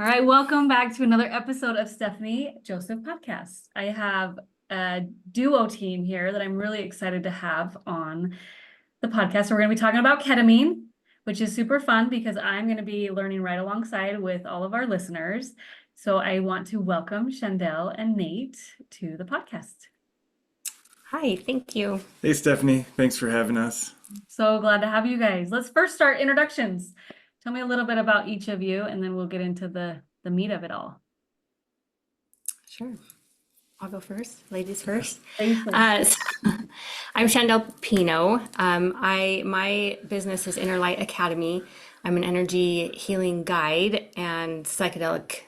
All right, welcome back to another episode of Stefanie Joseph Podcast. I have a duo team here that I'm really excited to have on the podcast. We're going to be talking about ketamine, which is super fun because I'm going to be learning right alongside with all of our listeners. So I want to welcome Shandell and Nate to the podcast. Hi, thank you. Hey, Stefanie. Thanks for having us. So glad to have you guys. Let's first start introductions. Tell me a little bit about each of you, and then we'll get into the meat of it all. Sure. I'll go first. Ladies first. Ladies first. I'm Shandell Pino. My business is Inner Light Academy. I'm an energy healing guide and psychedelic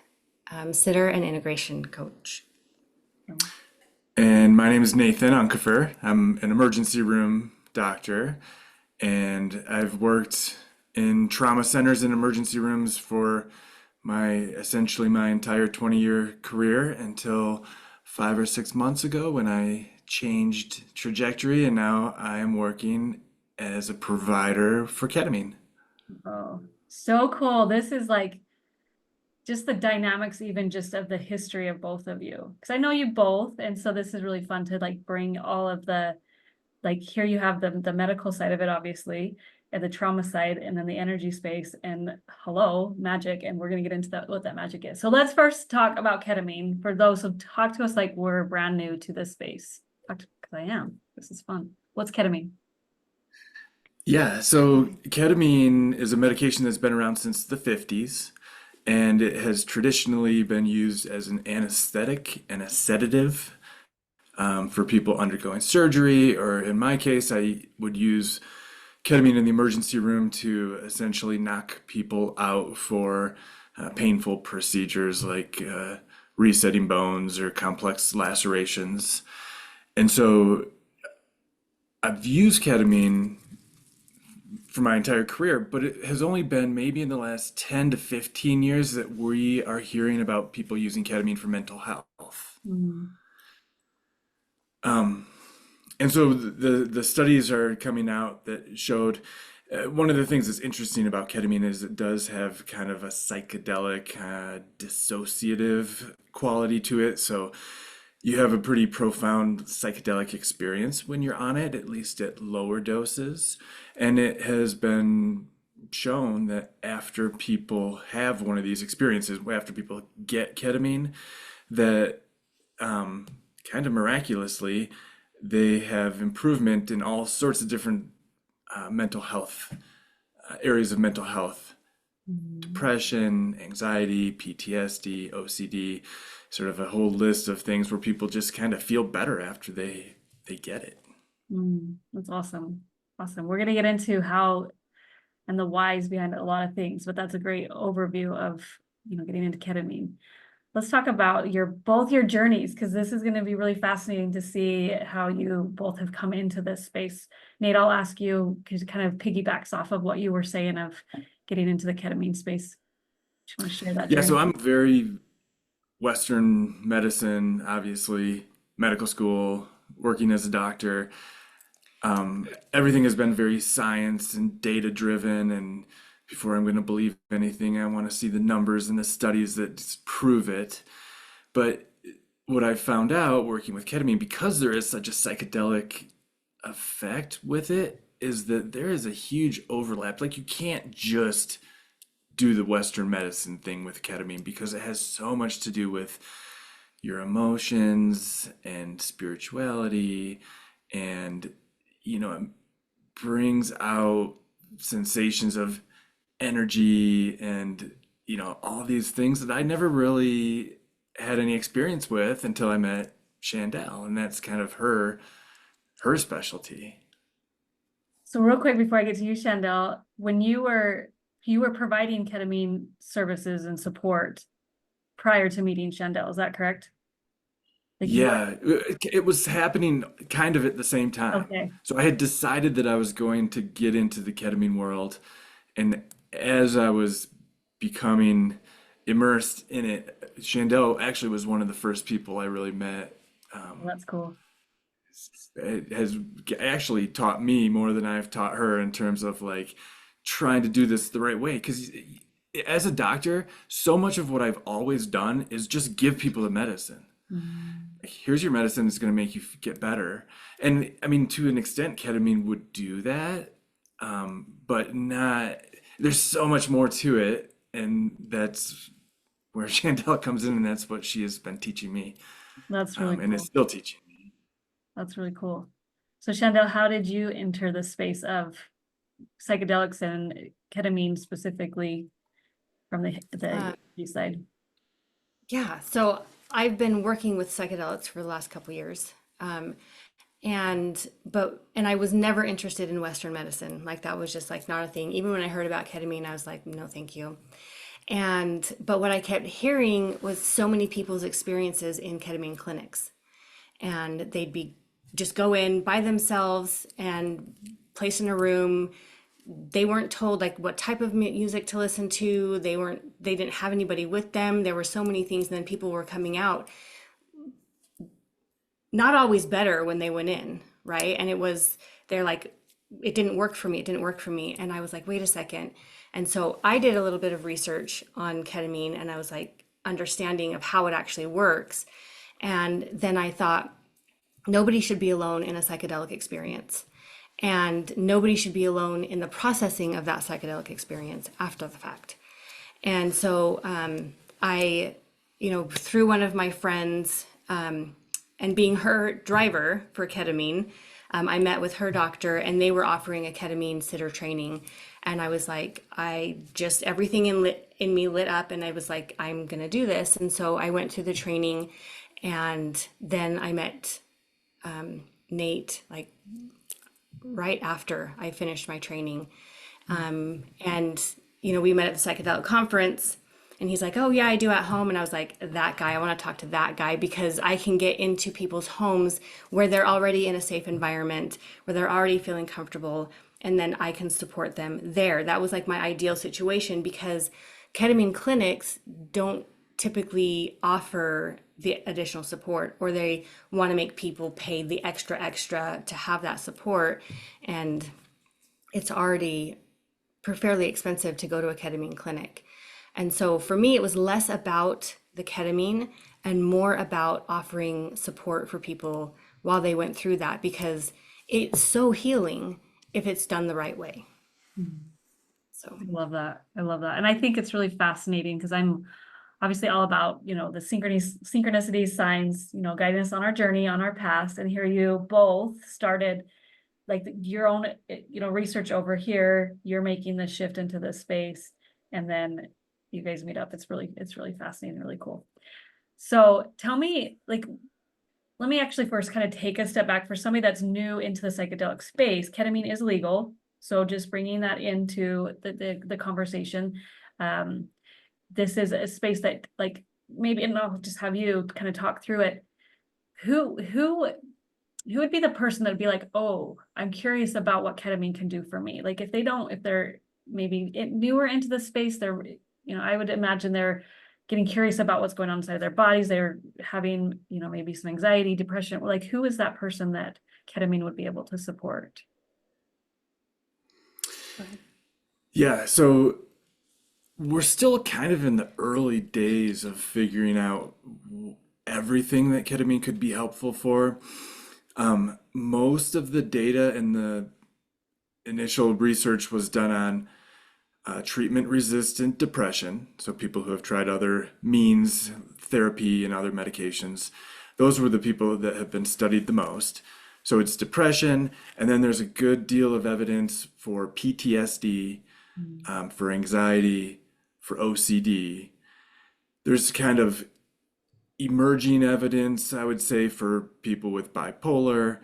sitter and integration coach. And my name is Nathan Unkefer. I'm an emergency room doctor, and I've worked in trauma centers and emergency rooms for essentially my entire 20-year career until 5 or 6 months ago when I changed trajectory, and now I am working as a provider for ketamine. Oh, so cool. This is like just the dynamics, even just of the history of both of you. Because I know you both, and so this is really fun to like bring all of the, like here you have the medical side of it, obviously, and the trauma side, and then the energy space, and hello, magic, and we're gonna get into that, what that magic is. So let's first talk about ketamine. For those who talk to us like we're brand new to this space, because I am. This is fun. What's ketamine? Yeah, so ketamine is a medication that's been around since the 50s, and it has traditionally been used as an anesthetic and a sedative for people undergoing surgery, or in my case, I would use ketamine in the emergency room to essentially knock people out for painful procedures like resetting bones or complex lacerations. And so I've used ketamine for my entire career, but it has only been maybe in the last 10 to 15 years that we are hearing about people using ketamine for mental health. Mm. And so the studies are coming out that showed one of the things that's interesting about ketamine is it does have kind of a psychedelic, dissociative quality to it. So you have a pretty profound psychedelic experience when you're on it, at least at lower doses. And it has been shown that after people have one of these experiences, after people get ketamine, that kind of miraculously, they have improvement in all sorts of different mental health areas of mental health, depression, anxiety, PTSD, OCD, sort of a whole list of things where people just kind of feel better after they get it. That's awesome. Awesome. We're going to get into how and the whys behind a lot of things, but that's a great overview of, getting into ketamine. Let's talk about both your journeys, because this is going to be really fascinating to see how you both have come into this space. Nate, I'll ask you, because it kind of piggybacks off of what you were saying of getting into the ketamine space. Do you want to share that Yeah, journey? so I'm very Western medicine, obviously, medical school, working as a doctor. Everything has been very science and data driven, and before I'm going to believe anything, I want to see the numbers and the studies that prove it. But what I found out working with ketamine, because there is such a psychedelic effect with it, is that there is a huge overlap. Like you can't just do the Western medicine thing with ketamine because it has so much to do with your emotions and spirituality, and it brings out sensations of energy and all these things that I never really had any experience with until I met Shandell, and that's kind of her specialty. So real quick before I get to you, Shandell, when you were providing ketamine services and support prior to meeting Shandell, is that correct? Like you were, Yeah, it was happening kind of at the same time. okay. So I had decided that I was going to get into the ketamine world, and as I was becoming immersed in it, Shandell actually was one of the first people I really met. Well, that's cool. It has actually taught me more than I've taught her in terms of like trying to do this the right way. Because as a doctor, so much of what I've always done is just give people the medicine. Mm. Like, here's your medicine, it's going to make you get better. And I mean, to an extent, ketamine would do that, but not, there's so much more to it. And that's where Shandell comes in, and that's what she has been teaching me, That's really and is cool. still teaching me. That's really cool. So Shandell, how did you enter the space of psychedelics and ketamine specifically from the Uh, side? yeah, so I've been working with psychedelics for the last couple years. Um, and I was never interested in Western medicine. Like that was just like not a thing. Even when I heard about ketamine, I was like, no, thank you. But what I kept hearing was so many people's experiences in ketamine clinics. And they'd be just go in by themselves and place in a room. They weren't told like what type of music to listen to. They didn't have anybody with them. There were so many things. And then people were coming out not always better when they went in, right? And they're like, it didn't work for me. It didn't work for me. And I was like, wait a second. And so I did a little bit of research on ketamine, and I was like, understanding of how it actually works. And then I thought, nobody should be alone in a psychedelic experience. And nobody should be alone in the processing of that psychedelic experience after the fact. And so I, through one of my friends, and being her driver for ketamine, I met with her doctor and they were offering a ketamine sitter training. And I was like, everything in me lit up, and I was like, I'm going to do this. And so I went through the training, and then I met Nate like right after I finished my training. And, we met at the psychedelic conference, and he's like, oh, yeah, I do at home. And I was like, that guy, I want to talk to that guy, because I can get into people's homes where they're already in a safe environment, where they're already feeling comfortable, and then I can support them there. That was like my ideal situation, because ketamine clinics don't typically offer the additional support, or they want to make people pay the extra to have that support. And it's already fairly expensive to go to a ketamine clinic. And so for me, it was less about the ketamine and more about offering support for people while they went through that, because it's so healing if it's done the right way. So, I love that. I love that. And I think it's really fascinating because I'm obviously all about, the synchronicities, signs, guidance on our journey, on our past. And here you both started like your own, research over here. You're making the shift into this space, and then you guys meet up. It's really fascinating, really cool. So tell me, like, let me actually first kind of take a step back for somebody that's new into the psychedelic space. Ketamine is legal. So just bringing that into the conversation. Um, this is a space that like maybe, and I'll just have you kind of talk through it. Who would be the person that'd be like, oh, I'm curious about what ketamine can do for me? Like if they're maybe newer into the space, I would imagine they're getting curious about what's going on inside their bodies. They're having, maybe some anxiety, depression. Like who is that person that ketamine would be able to support? Yeah, so we're still kind of in the early days of figuring out everything that ketamine could be helpful for. Most of the data and the initial research was done on treatment-resistant depression, so people who have tried other means, therapy, and other medications. Those were the people that have been studied the most. So it's depression, and then there's a good deal of evidence for PTSD, for anxiety, for OCD. There's kind of emerging evidence, I would say, for people with bipolar,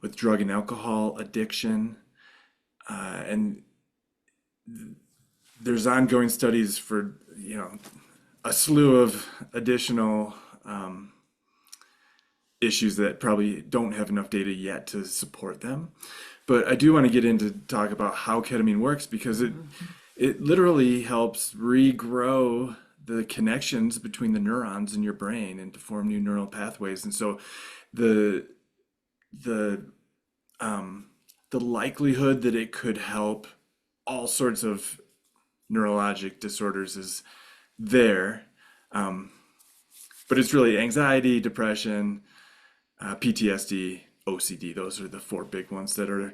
with drug and alcohol addiction, and there's ongoing studies for, a slew of additional issues that probably don't have enough data yet to support them. But I do want to get into talk about how ketamine works, because it literally helps regrow the connections between the neurons in your brain and to form new neural pathways. And so the the the likelihood that it could help all sorts of neurologic disorders is there. Um, but it's really anxiety, depression, PTSD, OCD. Those are the four big ones that are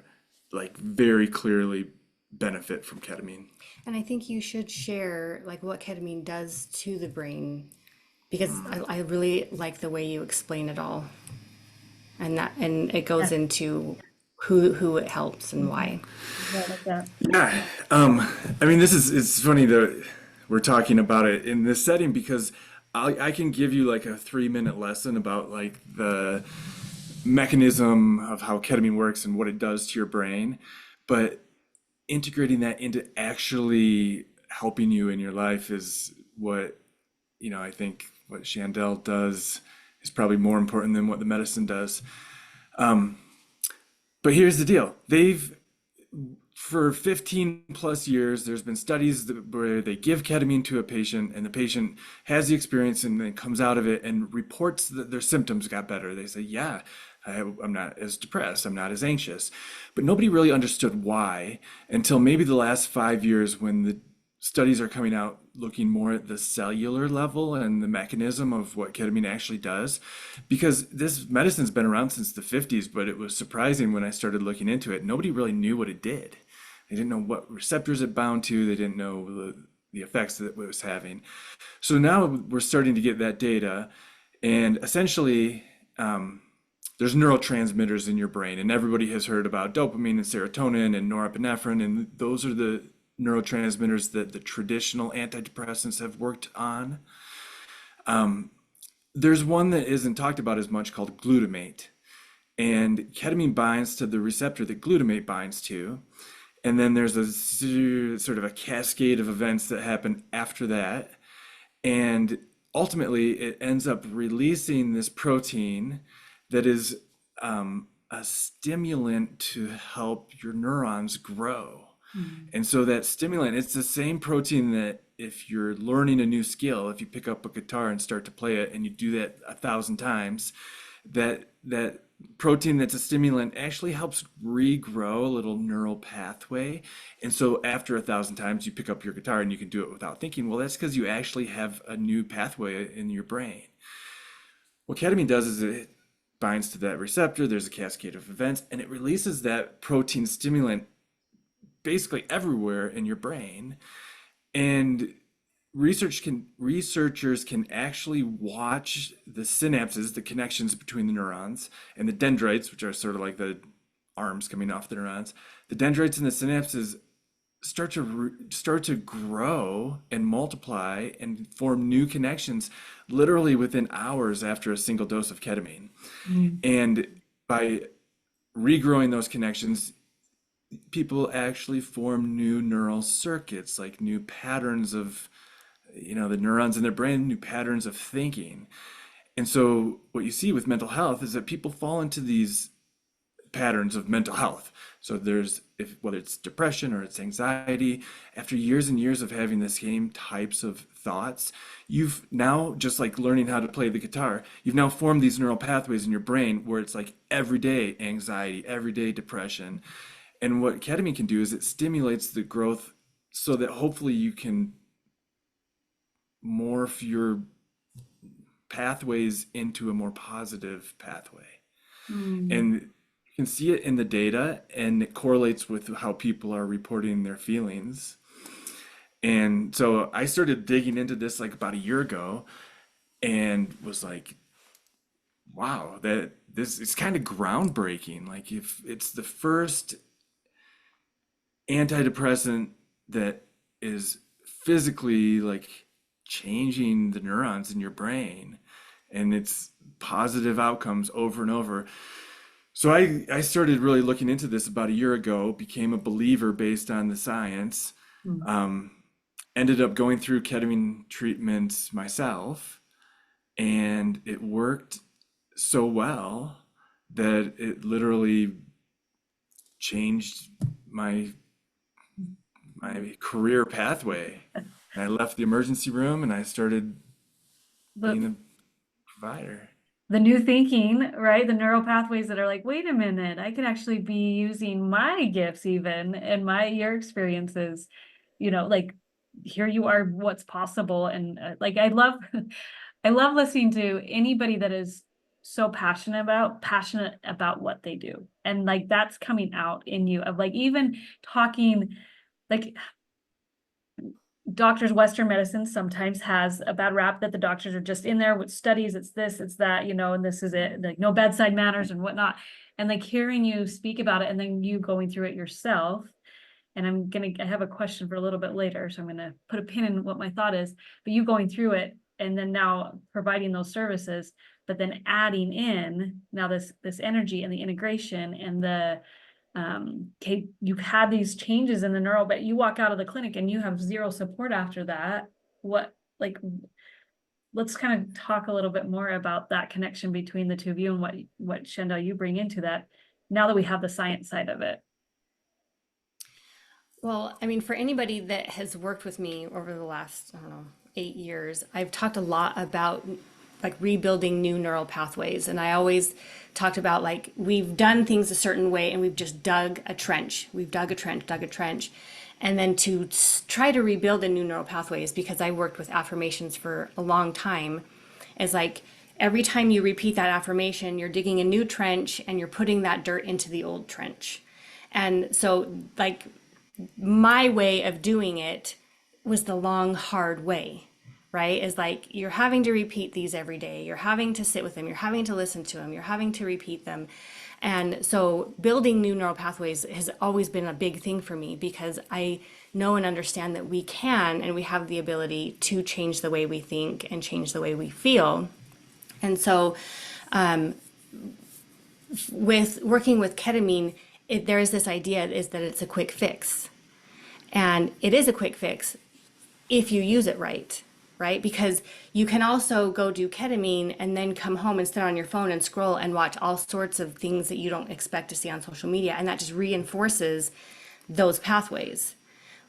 like very clearly benefit from ketamine. And I think you should share like what ketamine does to the brain because I really like the way you explain it all. And it goes into who it helps and Mhm. why. Yeah, I like that. Yeah. I mean, this is it's funny that we're talking about it in this setting because I can give you like a 3-minute lesson about like the mechanism of how ketamine works and what it does to your brain, but integrating that into actually helping you in your life is what, I think what Shandell does is probably more important than what the medicine does. But here's the deal. For 15 plus years, there's been studies where they give ketamine to a patient and the patient has the experience and then comes out of it and reports that their symptoms got better. They say, yeah, I'm not as depressed, I'm not as anxious. But nobody really understood why until maybe the last 5 years when the studies are coming out looking more at the cellular level and the mechanism of what ketamine actually does. Because this medicine's been around since the 50s, but it was surprising when I started looking into it. Nobody really knew what it did. They didn't know what receptors it bound to. They didn't know the effects that it was having. So now we're starting to get that data, and essentially, there's neurotransmitters in your brain, and everybody has heard about dopamine and serotonin and norepinephrine, and those are the neurotransmitters that the traditional antidepressants have worked on. There's one that isn't talked about as much called glutamate, and ketamine binds to the receptor that glutamate binds to. And then there's a sort of a cascade of events that happen after that. And ultimately, it ends up releasing this protein that is a stimulant to help your neurons grow. Mhm. And so that stimulant, it's the same protein that if you're learning a new skill, if you pick up a guitar and start to play it and you do that 1,000 times, that protein that's a stimulant actually helps regrow a little neural pathway. And so after 1,000 times, you pick up your guitar and you can do it without thinking. Well, that's because you actually have a new pathway in your brain. What ketamine does is it binds to that receptor, there's a cascade of events, and it releases that protein stimulant basically everywhere in your brain. And researchers can actually watch the synapses, the connections between the neurons, and the dendrites, which are sort of like the arms coming off the neurons. The dendrites and the synapses start to grow and multiply and form new connections literally within hours after a single dose of ketamine. Mhm. And by regrowing those connections, people actually form new neural circuits, like new patterns of, the neurons in their brain, new patterns of thinking. And so what you see with mental health is that people fall into these patterns of mental health. So there's if whether it's depression or it's anxiety, after years and years of having the same types of thoughts, you've now just like learning how to play the guitar, you've now formed these neural pathways in your brain where it's like everyday anxiety, everyday depression. And what ketamine can do is it stimulates the growth so that hopefully you can morph your pathways into a more positive pathway. Mhm. And you can see it in the data, and it correlates with how people are reporting their feelings. And so I started digging into this like about a year ago and was like, wow, that this is kind of groundbreaking. Like if it's the first antidepressant that is physically like changing the neurons in your brain and it's positive outcomes over and over. So I started really looking into this about a year ago, became a believer based on the science, Mhm. um, ended up going through ketamine treatments myself, and it worked so well that it literally changed my my career pathway. And I left the emergency room and I started being The a provider. the new thinking, right? The neural pathways that are like, wait a minute, I could actually be using my gifts even and my your experiences, like here you are, what's possible. And like, I love, I love listening to anybody that is so passionate about what they do. And like, that's coming out in you of like, even talking, like doctors, Western medicine sometimes has a bad rap that the doctors are just in there with studies, it's this, it's that, you know, and this is it, like no bedside manners and whatnot. And like hearing you speak about it and then you going through it yourself. And I have a question for a little bit later, so I'm gonna put a pin in what my thought is, but you going through it and then now providing those services, but then adding in now this energy and the integration and the okay, you've had these changes in the neural, but you walk out of the clinic and you have zero support after that. What, like, let's kind of talk a little bit more about that connection between the two of you and what Shandell you bring into that now that we have the science side of it. Well, I mean, for anybody that has worked with me over the last, I don't know, 8 years, I've talked a lot about like rebuilding new neural pathways. And I always talked about like we've done things a certain way and we've just dug a trench. We've dug a trench, dug a trench. And then to try to rebuild a new neural pathways, because I worked with affirmations for a long time, is like every time you repeat that affirmation, you're digging a new trench and you're putting that dirt into the old trench. And so like my way of doing it was the long, hard way, right? Is like you're having to repeat these every day. You're having to sit with them. You're having to listen to them. You're having to repeat them. And so building new neural pathways has always been a big thing for me because I know and understand that we can and we have the ability to change the way we think and change the way we feel. And so with working with ketamine, there is this idea is that it's a quick fix. And it is a quick fix if you use it right, right? Because you can also go do ketamine and then come home and sit on your phone and scroll and watch all sorts of things that you don't expect to see on social media. And that just reinforces those pathways.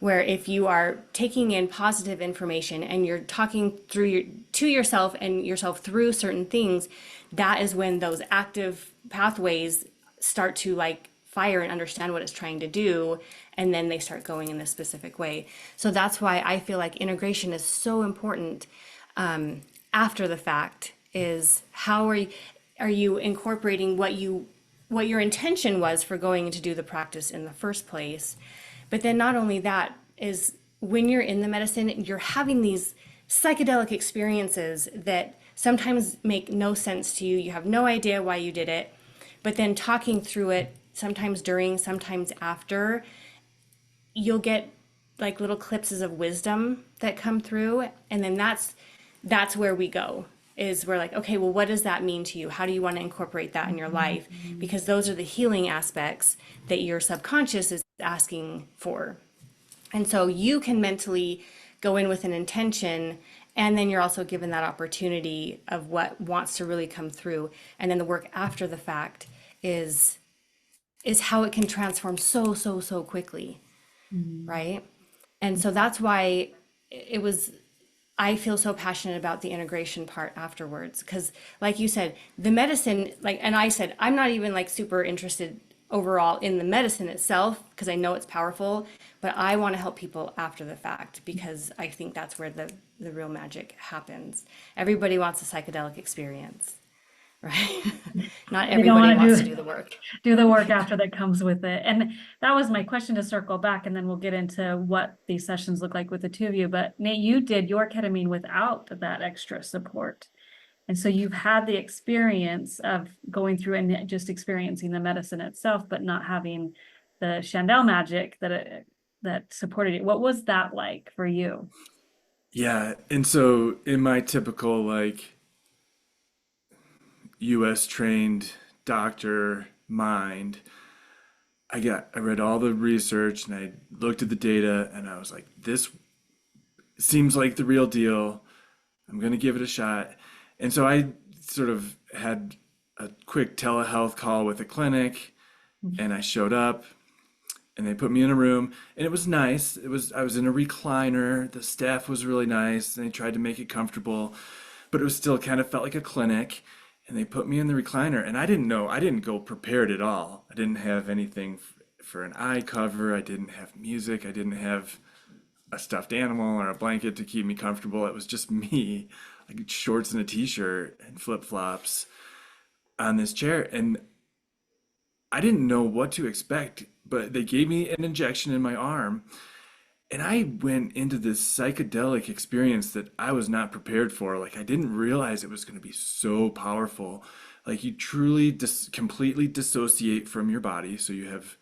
Where if you are taking in positive information and you're talking to yourself and yourself through certain things, that is when those active pathways start to like fire and understand what it's trying to do, and then they start going in this specific way. So that's why I feel like integration is so important after the fact. Is how are you incorporating what your intention was for going to do the practice in the first place. But then not only that, is when you're in the medicine, you're having these psychedelic experiences that sometimes make no sense to you. You have no idea why you did it. But then talking through it, sometimes during, sometimes after, you'll get like little clips of wisdom that come through. And then that's where we go. Is we're like, okay, well, what does that mean to you? How do you want to incorporate that in your life? Because those are the healing aspects that your subconscious is asking for. And so you can mentally go in with an intention, and then you're also given that opportunity of what wants to really come through. And then the work after the fact is how it can transform so quickly, right? And so that's why I feel so passionate about the integration part afterwards, because like you said, the medicine, like, and I said, I'm not even like super interested overall in the medicine itself because I know it's powerful, but I want to help people after the fact because I think that's where the real magic happens. Everybody wants a psychedelic experience, right? Not They don't everybody want wants to do the work. do the work after that comes with it. And that was my question to circle back, and then we'll get into what these sessions look like with the two of you. But Nate, you did your ketamine without that extra support. And so you've had the experience of going through and just experiencing the medicine itself, but not having the Shandell magic that supported it. What was that like for you? Yeah, and so in my typical like US trained doctor mind, I read all the research and I looked at the data and I was like, this seems like the real deal. I'm gonna give it a shot. And so I sort of had a quick telehealth call with a clinic and I showed up and they put me in a room and it was nice. I was in a recliner. The staff was really nice and they tried to make it comfortable, but it was still kind of felt like a clinic. And they put me in the recliner and I didn't go prepared at all. I didn't have anything for an eye cover. I didn't have music. I didn't have a stuffed animal or a blanket to keep me comfortable. It was just me, like shorts and a t-shirt and flip-flops on this chair. And I didn't know what to expect, but they gave me an injection in my arm. And I went into this psychedelic experience that I was not prepared for. Like, I didn't realize it was going to be so powerful. Like, you truly completely dissociate from your body. So you have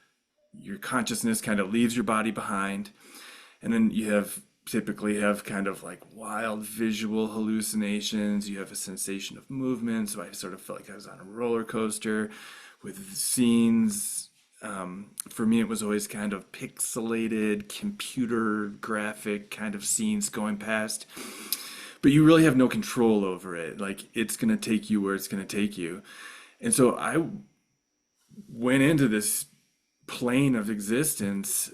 your consciousness kind of leaves your body behind. And then you typically have kind of like wild visual hallucinations. You have a sensation of movement. So I sort of felt like I was on a roller coaster with scenes. For me, it was always kind of pixelated, computer graphic kind of scenes going past. But you really have no control over it. Like, it's going to take you where it's going to take you. And so I went into this plane of existence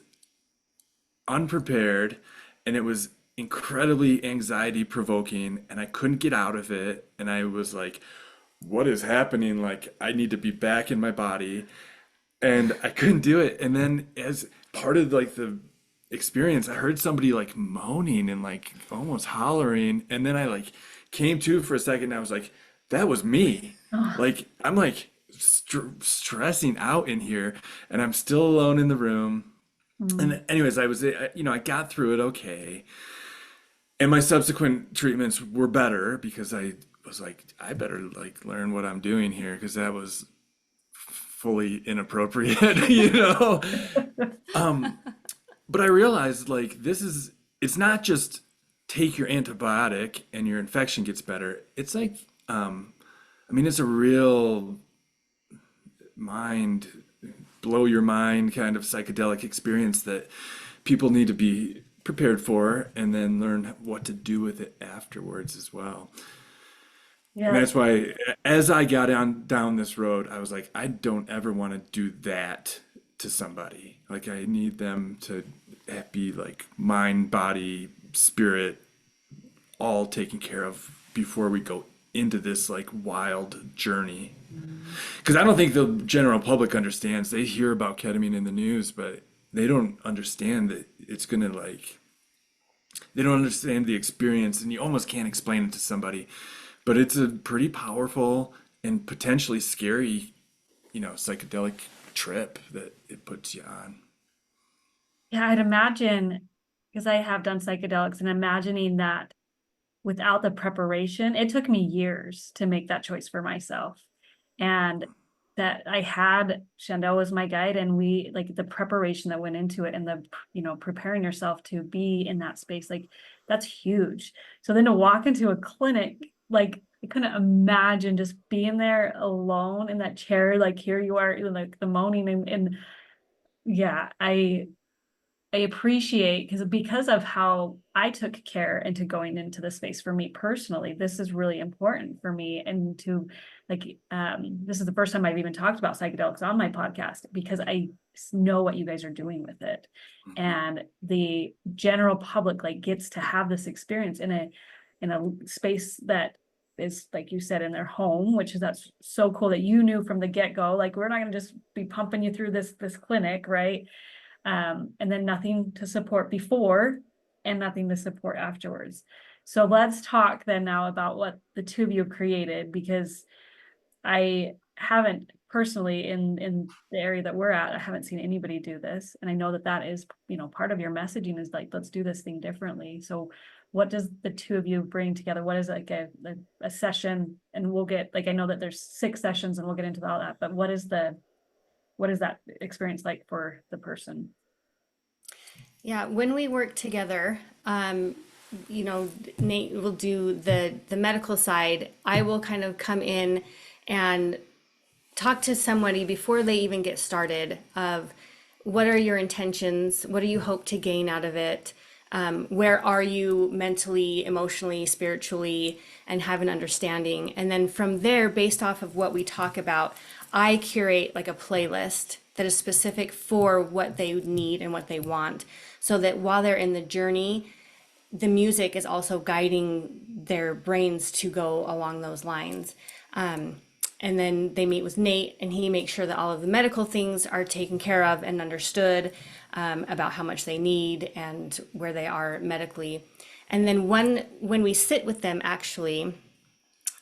unprepared, and it was incredibly anxiety provoking, and I couldn't get out of it. And I was like, what is happening? Like, I need to be back in my body. And I couldn't do it. And then as part of like the experience, I heard somebody like moaning and like almost hollering. And then I like came to for a second and I was like, that was me. Oh, Like, I'm like stressing out in here and I'm still alone in the room. mm. And anyways, I got through it okay. And my subsequent treatments were better because I was like, I better like learn what I'm doing here because that was fully inappropriate, you know? Um, but I realized like it's not just take your antibiotic and your infection gets better. It's like, it's a real mind, blow your mind kind of psychedelic experience that people need to be prepared for and then learn what to do with it afterwards as well. And Yeah, that's why, as I got down this road, I was like, I don't ever want to do that to somebody. Like, I need them to be like mind, body, spirit, all taken care of before we go into this like wild journey. Because I don't think the general public understands. They hear about ketamine in the news, but they don't understand that it's gonna like they don't understand the experience, and you almost can't explain it to somebody. But it's a pretty powerful and potentially scary, psychedelic trip that it puts you on. yeah, I'd imagine, because I have done psychedelics, and imagining that without the preparation, it took me years to make that choice for myself. And that I had Shandell was my guide, and we like the preparation that went into it and preparing yourself to be in that space, like that's huge. So then to walk into a clinic, like I couldn't imagine just being there alone in that chair, like here you are, like the moaning and yeah, I appreciate because of how I took care into going into the space for me personally. This is really important for me, and to this is the first time I've even talked about psychedelics on my podcast because I know what you guys are doing with it, Mhm. and the general public like gets to have this experience in a space that is like you said in their home, which is that's so cool that you knew from the get-go, like we're not going to just be pumping you through this clinic, right? And then nothing to support before and nothing to support afterwards. So let's talk then now about what the two of you created, because I haven't personally in the area that we're at, I haven't seen anybody do this. And I know that that is, part of your messaging is like, let's do this thing differently. So what does the two of you bring together? What is like a session? And we'll get, like, I know that there's 6 sessions and we'll get into all that, but what is that experience like for the person? Yeah, when we work together, Nate will do the medical side. I will kind of come in and talk to somebody before they even get started of what are your intentions? What do you hope to gain out of it? Where are you mentally, emotionally, spiritually, and have an understanding? And then from there, based off of what we talk about, I curate like a playlist that is specific for what they need and what they want, so that while they're in the journey, the music is also guiding their brains to go along those lines. And then they meet with Nate, and he makes sure that all of the medical things are taken care of and understood, about how much they need and where they are medically. And then when we sit with them, actually,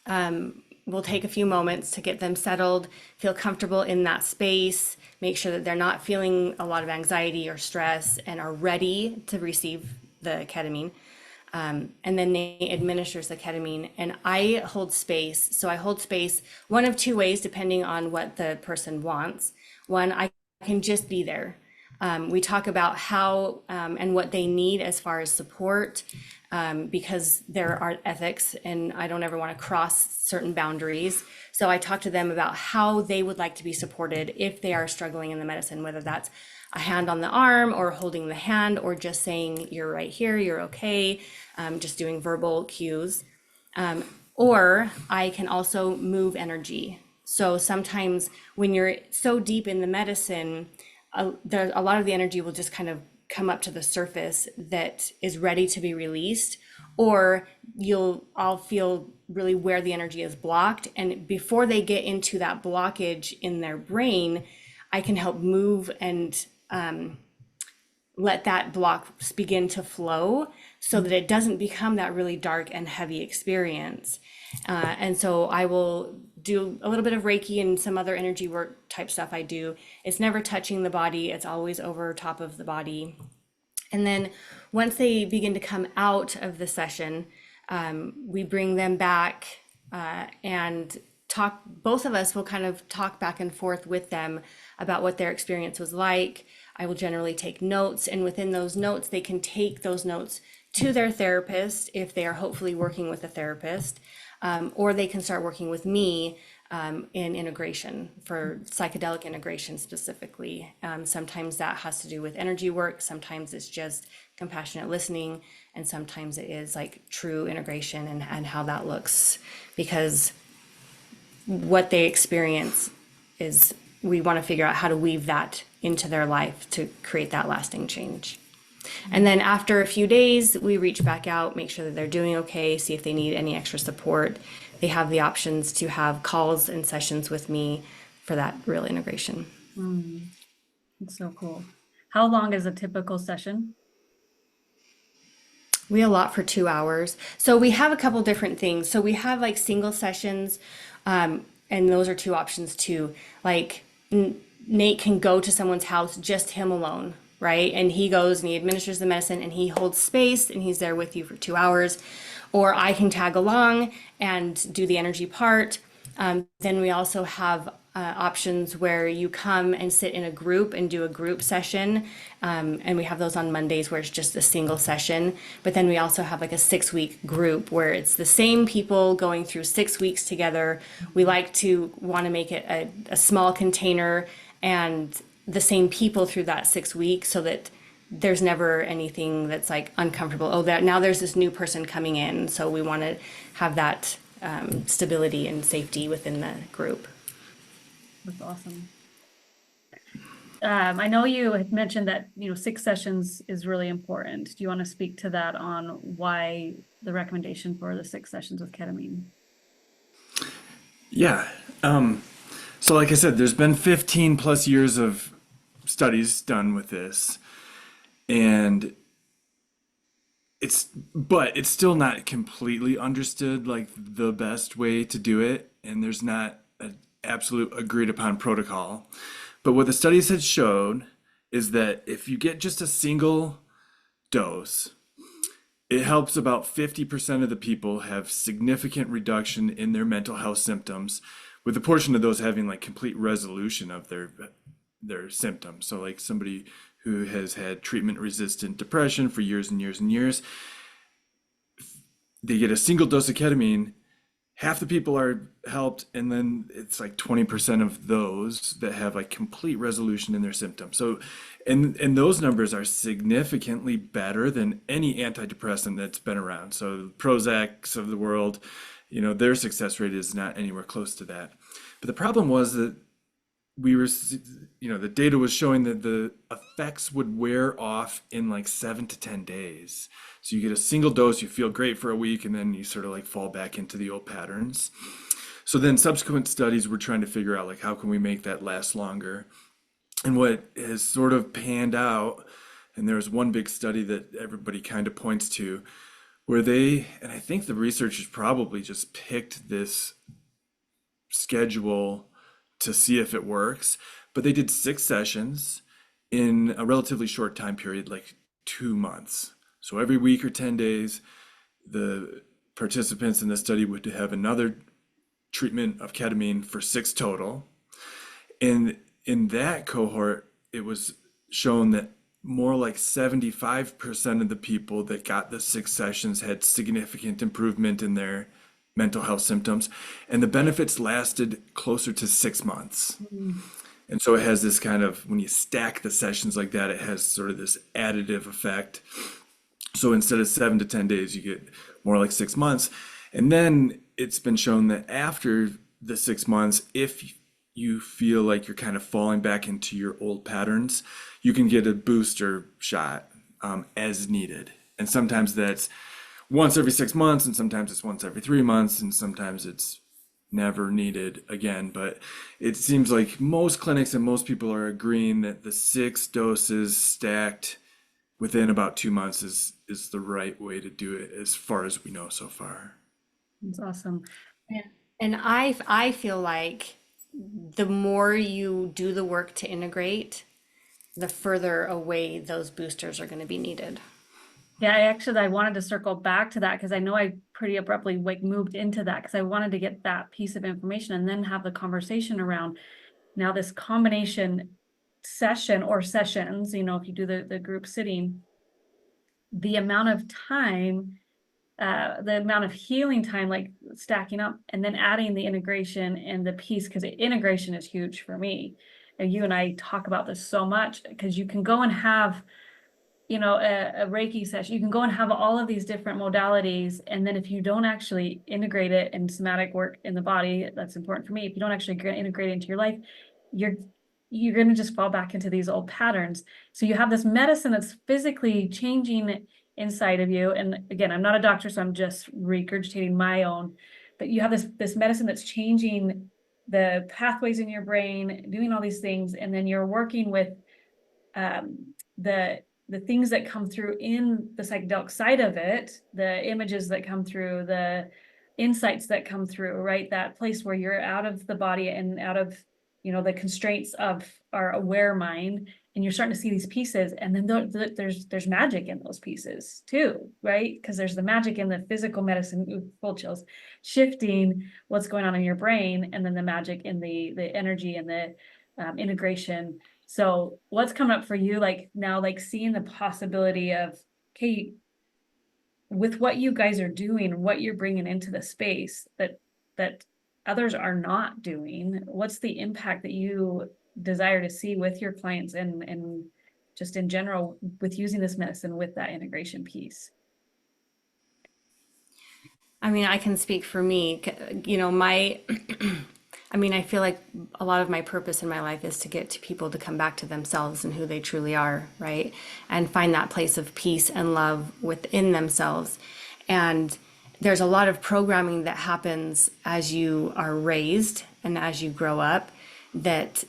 we'll take a few moments to get them settled, feel comfortable in that space, make sure that they're not feeling a lot of anxiety or stress and are ready to receive the ketamine. And then Nate administers the ketamine, and I hold space. So I hold space one of two ways, depending on what the person wants. One, I can just be there. We talk about how and what they need as far as support, because there are ethics and I don't ever want to cross certain boundaries. So I talk to them about how they would like to be supported if they are struggling in the medicine, whether that's a hand on the arm or holding the hand or just saying, you're right here, you're okay, just doing verbal cues. Or I can also move energy. So sometimes when you're so deep in the medicine, there, a lot of the energy will just kind of come up to the surface that is ready to be released, or I'll feel really where the energy is blocked. And before they get into that blockage in their brain, I can help move and let that block begin to flow so that it doesn't become that really dark and heavy experience. And so I will do a little bit of Reiki and some other energy work type stuff I do. It's never touching the body. It's always over top of the body. And then once they begin to come out of the session, we bring them back and talk. Both of us will kind of talk back and forth with them about what their experience was like. I will generally take notes, and within those notes, they can take those notes to their therapist if they are hopefully working with a therapist, or they can start working with me in integration for psychedelic integration specifically. Sometimes that has to do with energy work, sometimes it's just compassionate listening, and sometimes it is like true integration and how that looks, because what they experience is, we want to figure out how to weave that into their life to create that lasting change. And then after a few days, we reach back out, make sure that they're doing okay, see if they need any extra support. They have the options to have calls and sessions with me for that real integration. It's so cool. How long is a typical session? We allot for 2 hours. So we have a couple different things. So we have like single sessions, and those are two options too. Like Nate can go to someone's house, just him alone, right? And he goes and he administers the medicine and he holds space and he's there with you for 2 hours. Or I can tag along and do the energy part. Then we also have options where you come and sit in a group and do a group session. And we have those on Mondays where it's just a single session. But then we also have like a 6-week group where it's the same people going through 6 weeks together. We like to want to make it a small container and the same people through that 6 weeks so that there's never anything that's like uncomfortable. Oh, that now there's this new person coming in. So we want to have that stability and safety within the group. That's awesome. I know you had mentioned that, 6 sessions is really important. Do you want to speak to that on why the recommendation for the 6 sessions with ketamine? Yeah. So like I said, there's been 15 plus years of studies done with this, and it's still not completely understood, like the best way to do it, and there's not an absolute agreed upon protocol. But what the studies had shown is that if you get just a single dose, it helps about 50% of the people have significant reduction in their mental health symptoms, with a portion of those having like complete resolution of their symptoms. So like somebody who has had treatment-resistant depression for years and years and years, they get a single dose of ketamine, half the people are helped, and then it's like 20% of those that have like complete resolution in their symptoms. So, and those numbers are significantly better than any antidepressant that's been around. So Prozacs of the world, their success rate is not anywhere close to that. But the problem was that the data was showing that the effects would wear off in like 7 to 10 days. So you get a single dose, you feel great for a week, and then you sort of like fall back into the old patterns. So then subsequent studies were trying to figure out like how can we make that last longer? And what has sort of panned out, and there was one big study that everybody kind of points to, where they, and I think the researchers probably just picked this schedule to see if it works, but they did 6 sessions in a relatively short time period, like 2 months. So every week or 10 days, the participants in the study would have another treatment of ketamine for 6 total. And in that cohort, it was shown that more like 75% of the people that got the 6 sessions had significant improvement in their mental health symptoms, and the benefits lasted closer to 6 months. Mm. And so it has this kind of, when you stack the sessions like that, it has sort of this additive effect. So instead of 7 to 10 days, you get more like 6 months. And then it's been shown that after the 6 months, if you feel like you're kind of falling back into your old patterns, you can get a booster shot as needed. And sometimes that's once every 6 months, and sometimes it's once every 3 months, and sometimes it's never needed again. But it seems like most clinics and most people are agreeing that the 6 doses stacked within about 2 months is the right way to do it as far as we know so far. That's awesome. And I feel like the more you do the work to integrate, the further away those boosters are going to be needed. Yeah, I wanted to circle back to that because I know I pretty abruptly like moved into that because I wanted to get that piece of information and then have the conversation around now this combination session or sessions, if you do the group sitting, the amount of time, the amount of healing time, like stacking up and then adding the integration and the piece, because integration is huge for me. And you and I talk about this so much because you can go and have a Reiki session, you can go and have all of these different modalities. And then if you don't actually integrate it in somatic work in the body, that's important for me. If you don't actually integrate it into your life, you're going to just fall back into these old patterns. So you have this medicine that's physically changing inside of you. And again, I'm not a doctor, so I'm just regurgitating my own, but you have this medicine that's changing the pathways in your brain, doing all these things. And then you're working with the things that come through in the psychedelic side of it, the images that come through, the insights that come through, right? That place where you're out of the body and out of, the constraints of our aware mind, and you're starting to see these pieces. And then there's magic in those pieces too, right? Because there's the magic in the physical medicine, ooh, full chills, shifting what's going on in your brain, and then the magic in the energy and the integration. So what's coming up for you, like now, like seeing the possibility of, okay, with what you guys are doing, what you're bringing into the space that others are not doing, what's the impact that you desire to see with your clients and just in general with using this medicine with that integration piece? I mean, I can speak for me. I feel like a lot of my purpose in my life is to get to people to come back to themselves and who they truly are, right? And find that place of peace and love within themselves. And there's a lot of programming that happens as you are raised and as you grow up that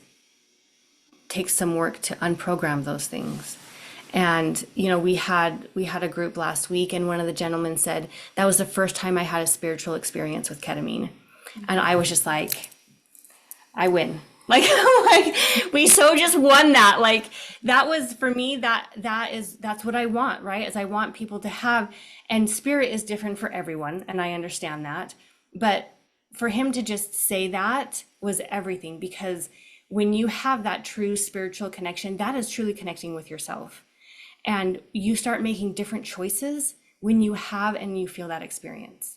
takes some work to unprogram those things. And we had a group last week, and one of the gentlemen said that was the first time I had a spiritual experience with ketamine. And I was just like, I win. Like, we so just won that. Like, that was for me, that's what I want, right? Is I want people to have, and spirit is different for everyone, and I understand that. But for him to just say that was everything, because when you have that true spiritual connection, that is truly connecting with yourself. And you start making different choices when you have and you feel that experience.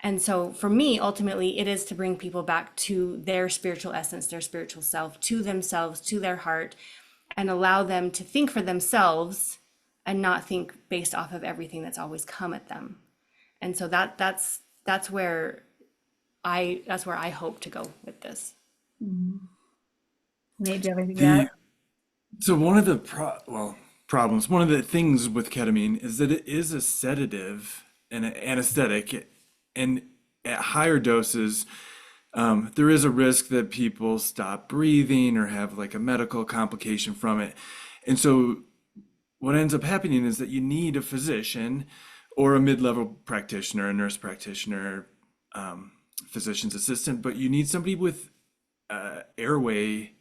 And so for me, ultimately, it is to bring people back to their spiritual essence, their spiritual self, to themselves, to their heart, and allow them to think for themselves and not think based off of everything that's always come at them. And so that's where I hope to go with this. Mm-hmm. Nate, do you have anything to add? So one of the problems, one of the things with ketamine is that it is a sedative and an anesthetic, and at higher doses, There is a risk that people stop breathing or have like a medical complication from it. And so what ends up happening is that you need a physician or a mid-level practitioner, a nurse practitioner, um, physician's assistant, but you need somebody with airway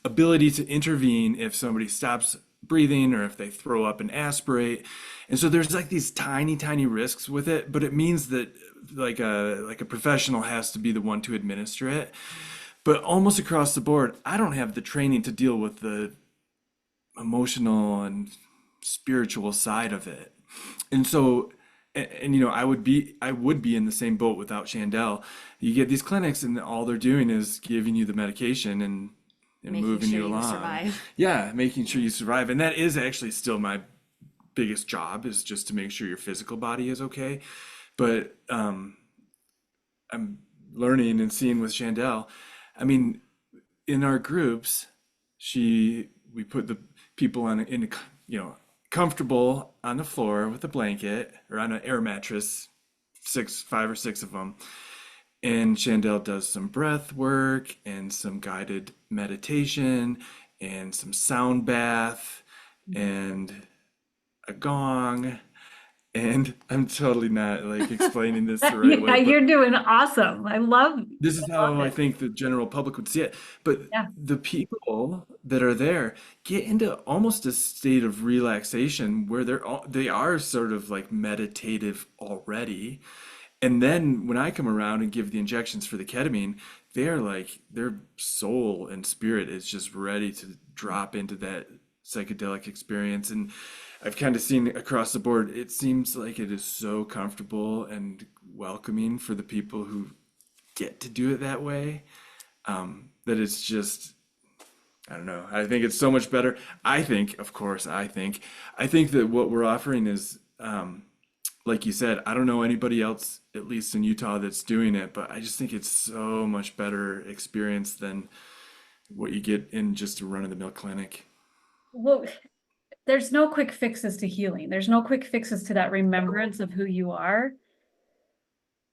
ability to intervene if somebody stops breathing or if they throw up and aspirate. And so there's like these tiny, tiny risks with it, but it means that like a professional has to be the one to administer it. But almost across the board, I don't have the training to deal with the emotional and spiritual side of it. And so and, I would be in the same boat without Shandell. You get these clinics and all they're doing is giving you the medication and Making moving sure you you along. survive. Yeah, making sure you survive. And that is actually still my biggest job is just to make sure your physical body is okay. But I'm learning and seeing with Shandell. I mean, in our groups, we put the people comfortable on the floor with a blanket or on an air mattress, 5 or 6 of them. And Chandel does some breath work and some guided meditation and some sound bath and a gong. And I'm totally not like explaining this the right Yeah, way, but you're doing awesome. this is I love how I it. think the general public would see it. But Yeah. the people that are there get into almost a state of relaxation where they are sort of like meditative already. And then when I come around and give the injections for the ketamine, they're like their soul and spirit is just ready to drop into that psychedelic experience. And I've kind of seen across the board, it seems like it is so comfortable and welcoming for the people who get to do it that way, that it's just, I don't know. I think it's so much better. I think, of course, I think that what we're offering is, like you said, I don't know anybody else, at least in Utah, that's doing it, but I just think it's so much better experience than what you get in just a run-of-the-mill clinic. Well, there's no quick fixes to healing. There's no quick fixes to that remembrance of who you are.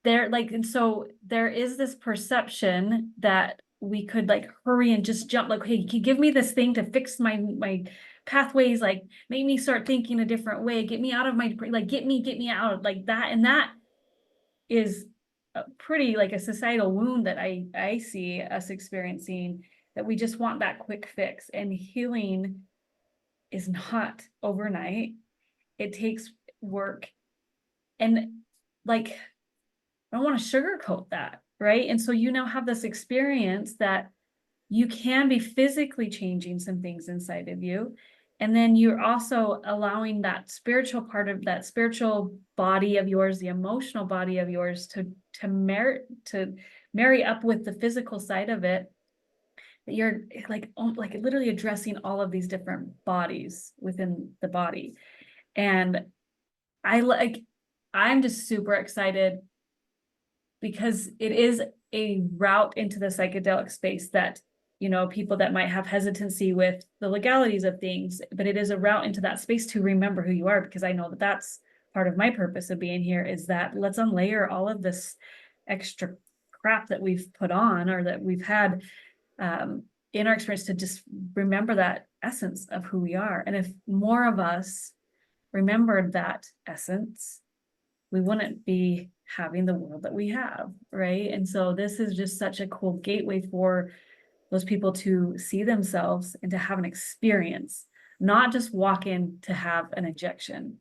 And so there is this perception that we could like hurry and just jump, like, hey, can you give me this thing to fix my pathways, like make me start thinking a different way, get me out of my, like, get me out like that. And that is a pretty like a societal wound that I see us experiencing, that we just want that quick fix. And healing is not overnight. It takes work. And like, I don't want to sugarcoat that, right? And so you now have this experience that you can be physically changing some things inside of you. And then you're also allowing that spiritual part of that spiritual body of yours, the emotional body of yours to marry up with the physical side of it. That you're like literally addressing all of these different bodies within the body. And I like, I'm just super excited because it is a route into the psychedelic space that, people that might have hesitancy with the legalities of things, but it is a route into that space to remember who you are, because I know that that's part of my purpose of being here, is that let's unlayer all of this extra crap that we've put on or that we've had in our experience, to just remember that essence of who we are. And if more of us remembered that essence, we wouldn't be having the world that we have, right? And so this is just such a cool gateway for those people to see themselves and to have an experience, not just walk in to have an injection.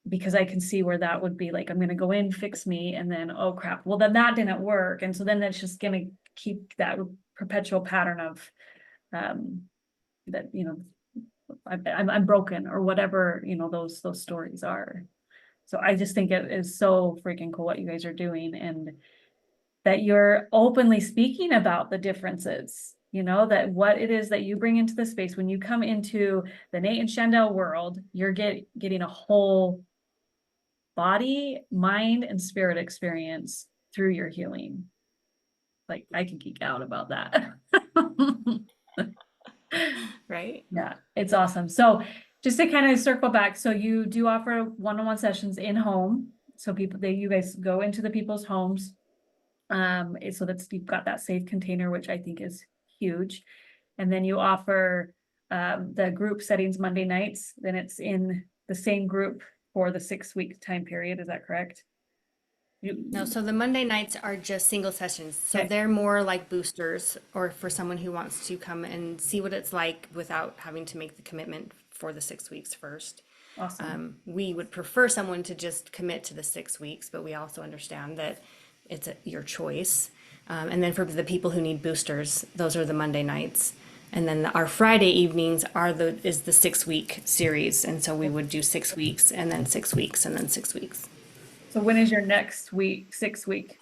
Because I can see where that would be like, I'm going to go in, fix me, and then, oh crap, well, then that didn't work. And so then that's just going to keep that perpetual pattern of that, I'm broken or whatever, those stories are. So I just think it is so freaking cool what you guys are doing, and that you're openly speaking about the differences, that what it is that you bring into the space when you come into the Nate and Shandell world, you're getting a whole body, mind, and spirit experience through your healing. Like, I can geek out about that. Right? Yeah, it's awesome. So just to kind of circle back, so you do offer one-on-one sessions in home. So you guys go into the people's homes. So that's, you've got that safe container, which I think is huge. And then you offer the group settings Monday nights, then it's in the same group for the 6-week time period. Is that correct? No, so the Monday nights are just single sessions. So Okay. they're more like boosters or for someone who wants to come and see what it's like without having to make the commitment for the 6 weeks first. Awesome. We would prefer someone to just commit to the 6 weeks, but we also understand that it's your choice. And then for the people who need boosters, those are the Monday nights. And then our Friday evenings is the 6-week series. And so we would do 6 weeks and then 6 weeks and then 6 weeks. So when is your next 6-week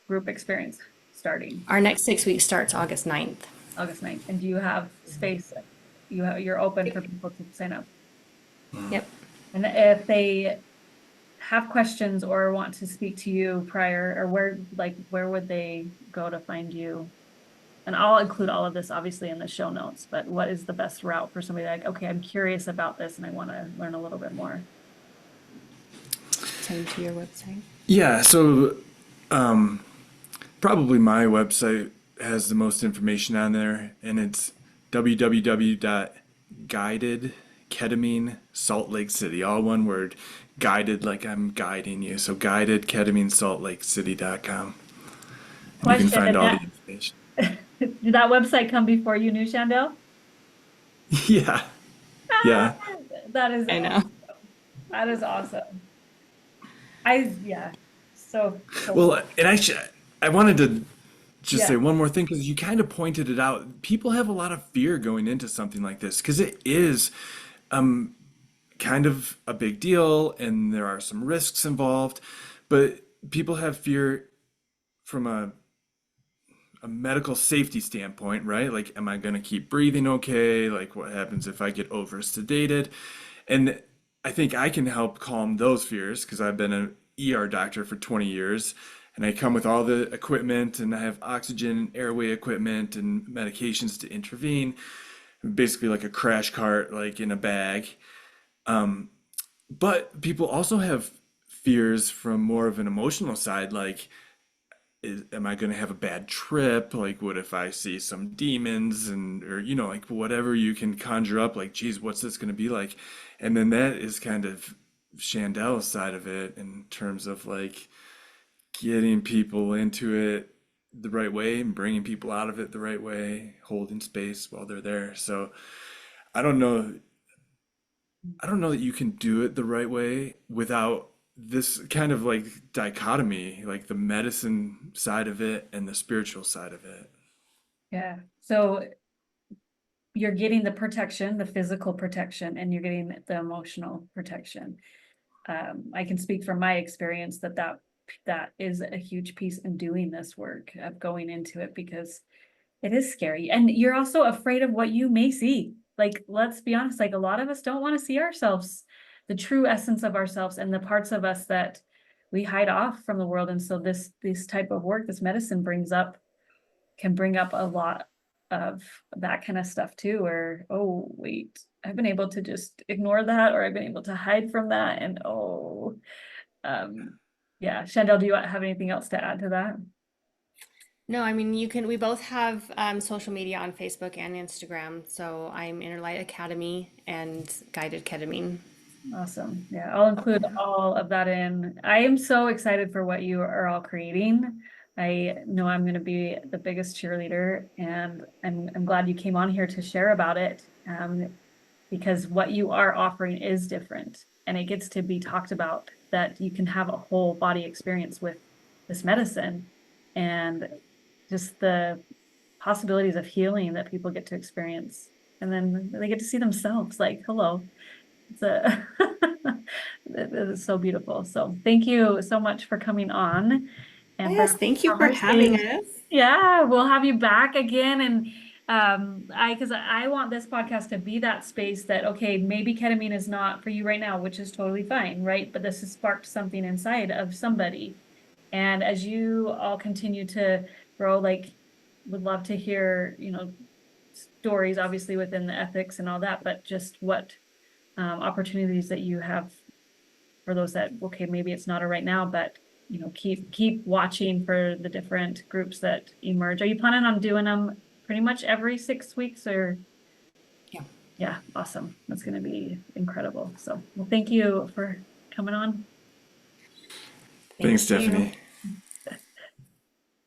group experience starting? Our next 6 weeks starts August 9th. August 9th. And do you have space? You're open for people to sign up. Yep. And if they have questions or want to speak to you prior, or where would they go to find you? And I'll include all of this obviously in the show notes, but what is the best route for somebody like, okay, I'm curious about this and I want to learn a little bit more? Send to your website. Yeah, so probably my website has the most information on there, and it's www.guidedketamine Salt Lake City, all one word, guided like I'm guiding you. So guidedketaminesaltlakecity.com. And you can Question, find did all the that, information. did that website come before you knew Shandell? Yeah, yeah. That is I know. awesome. That is awesome. Yeah. So Well, and I wanted to just yeah. say one more thing because you kind of pointed it out. People have a lot of fear going into something like this because it is kind of a big deal and there are some risks involved, but people have fear from a medical safety standpoint, right? Like, am I going to keep breathing okay? Like, what happens if I get over sedated? And I think I can help calm those fears because I've been an ER doctor for 20 years and I come with all the equipment and I have oxygen and airway equipment and medications to intervene, basically like a crash cart, like in a bag. But people also have fears from more of an emotional side, like, am I going to have a bad trip? Like, what if I see some demons and, or, like whatever you can conjure up, like, geez, what's this going to be like? And then that is kind of Shandell's side of it in terms of like getting people into it the right way and bringing people out of it the right way, holding space while they're there. So I don't know. I don't know that you can do it the right way without this kind of like dichotomy, like the medicine side of it and the spiritual side of it. Yeah. So you're getting the protection, the physical protection, and you're getting the emotional protection. I can speak from my experience that is a huge piece in doing this work of going into it because it is scary. And you're also afraid of what you may see. Like, let's be honest, like a lot of us don't want to see ourselves, the true essence of ourselves and the parts of us that we hide off from the world. And so this type of work, this medicine can bring up a lot of that kind of stuff too, where, oh, wait, I've been able to just ignore that, or I've been able to hide from that. And um, yeah. Shandell, do you have anything else to add to that? No, I mean, we both have social media on Facebook and Instagram. So I'm Interlight Academy and Guided Ketamine. Awesome. Yeah, I'll include all of that in. I am so excited for what you are all creating. I know I'm going to be the biggest cheerleader, and I'm glad you came on here to share about it, because what you are offering is different, and it gets to be talked about that you can have a whole body experience with this medicine, and just the possibilities of healing that people get to experience, and then they get to see themselves. Like, hello. It's a it is so beautiful. So thank you so much for coming on and for Yes, the thank you for having conversation. us. Yeah, we'll have you back again. And because I want this podcast to be that space that, okay, maybe ketamine is not for you right now, which is totally fine, right? But this has sparked something inside of somebody. And as you all continue to grow, like, would love to hear, stories, obviously within the ethics and all that, but just what opportunities that you have for those that, okay, maybe it's not a right now, but you know, keep watching for the different groups that emerge. Are you planning on doing them pretty much every 6 weeks or? Yeah. Yeah, awesome. That's going to be incredible. So, well, thank you for coming on. Thanks, Thank you. Stephanie.